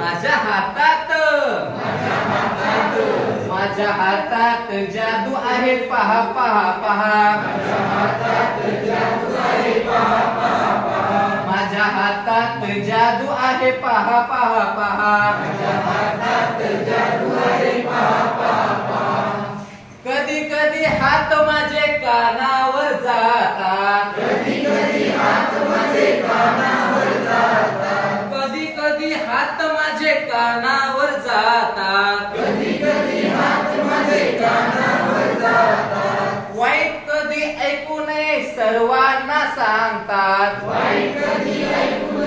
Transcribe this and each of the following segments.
माझ्या हातात माझ्या हातात जादू आहे पहा पहा पहा माझ्या हातात जादू आहे पहा पहा पहा कधी कधी हात माझे कानावर जातात कधी कधी हात माझे कानावर जातात वाईट कधी ऐकू नये सर्वांना सांगतात वाईट कधी ऐकू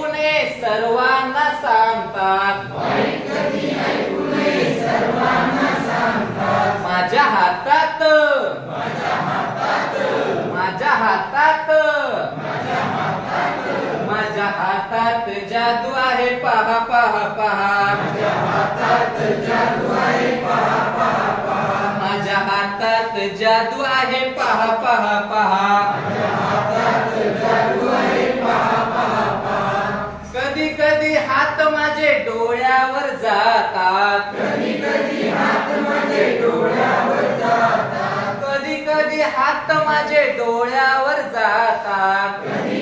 नये सर्वांना सांगतात माझ्या हातात माझ्या हातात जादू आहे पहा पहा पहा माझ्या हातात जादू आहे पहा पहा पहा कधी कधी हात माझे डोळ्यावर जातात कधी कधी हात माझे डोळ्यावर जातात